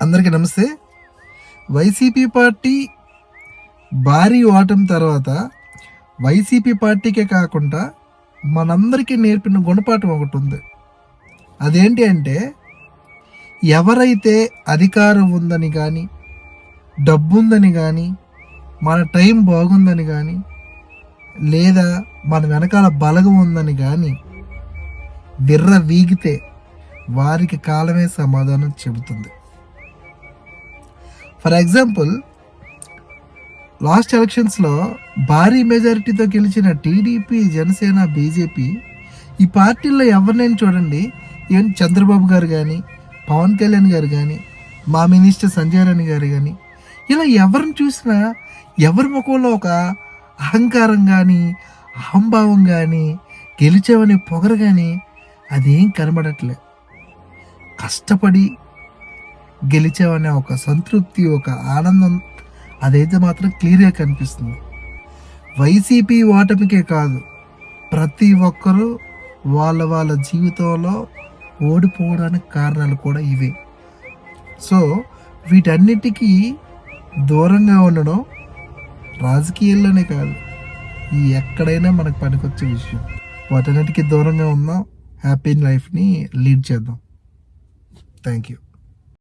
అందరికీ నమస్తే. YCP party భారీ ఓటమి తర్వాత వైసీపీ పార్టీకే కాకుండా మనందరికీ నేర్పిన గుణపాఠం ఒకటి ఉంది. అదేంటి అంటే, ఎవరైతే అధికారం ఉందని కానీ, డబ్బు ఉందని కానీ, మన టైం బాగుందని కానీ, లేదా మన వెనకాల బలగం ఉందని కానీ విర్ర వీగితే వారికి కాలమే సమాధానం చెబుతుంది. ఫర్ ఎగ్జాంపుల్, లాస్ట్ ఎలక్షన్స్లో భారీ మెజారిటీతో గెలిచిన టీడీపీ, జనసేన, బీజేపీ ఈ పార్టీల్లో ఎవరినైనా చూడండి, ఈవెన్ చంద్రబాబు గారు కానీ, పవన్ కళ్యాణ్ గారు కానీ, మా మినిస్టర్ సంజయ్ రాణి గారు కానీ, ఇలా ఎవరిని చూసినా ఎవరి ముఖంలో ఒక అహంకారం కానీ, అహంభావం కానీ, గెలిచామనే పొగరు కానీ అదేం కనబడట్లే. కష్టపడి గెలిచామనే ఒక సంతృప్తి, ఒక ఆనందం అదైతే మాత్రం క్లియర్గా కనిపిస్తుంది. వైసీపీ ఓటమికే కాదు, ప్రతి ఒక్కరూ వాళ్ళ జీవితంలో ఓడిపోవడానికి కారణాలు కూడా ఇవే. సో వీటన్నిటికీ దూరంగా ఉండడం రాజకీయాల్లోనే కాదు, ఎక్కడైనా మనకు పనికొచ్చే విషయం. వాటన్నిటికీ దూరంగా ఉందాం, హ్యాపీ లైఫ్ని లీడ్ చేద్దాం. Thank you.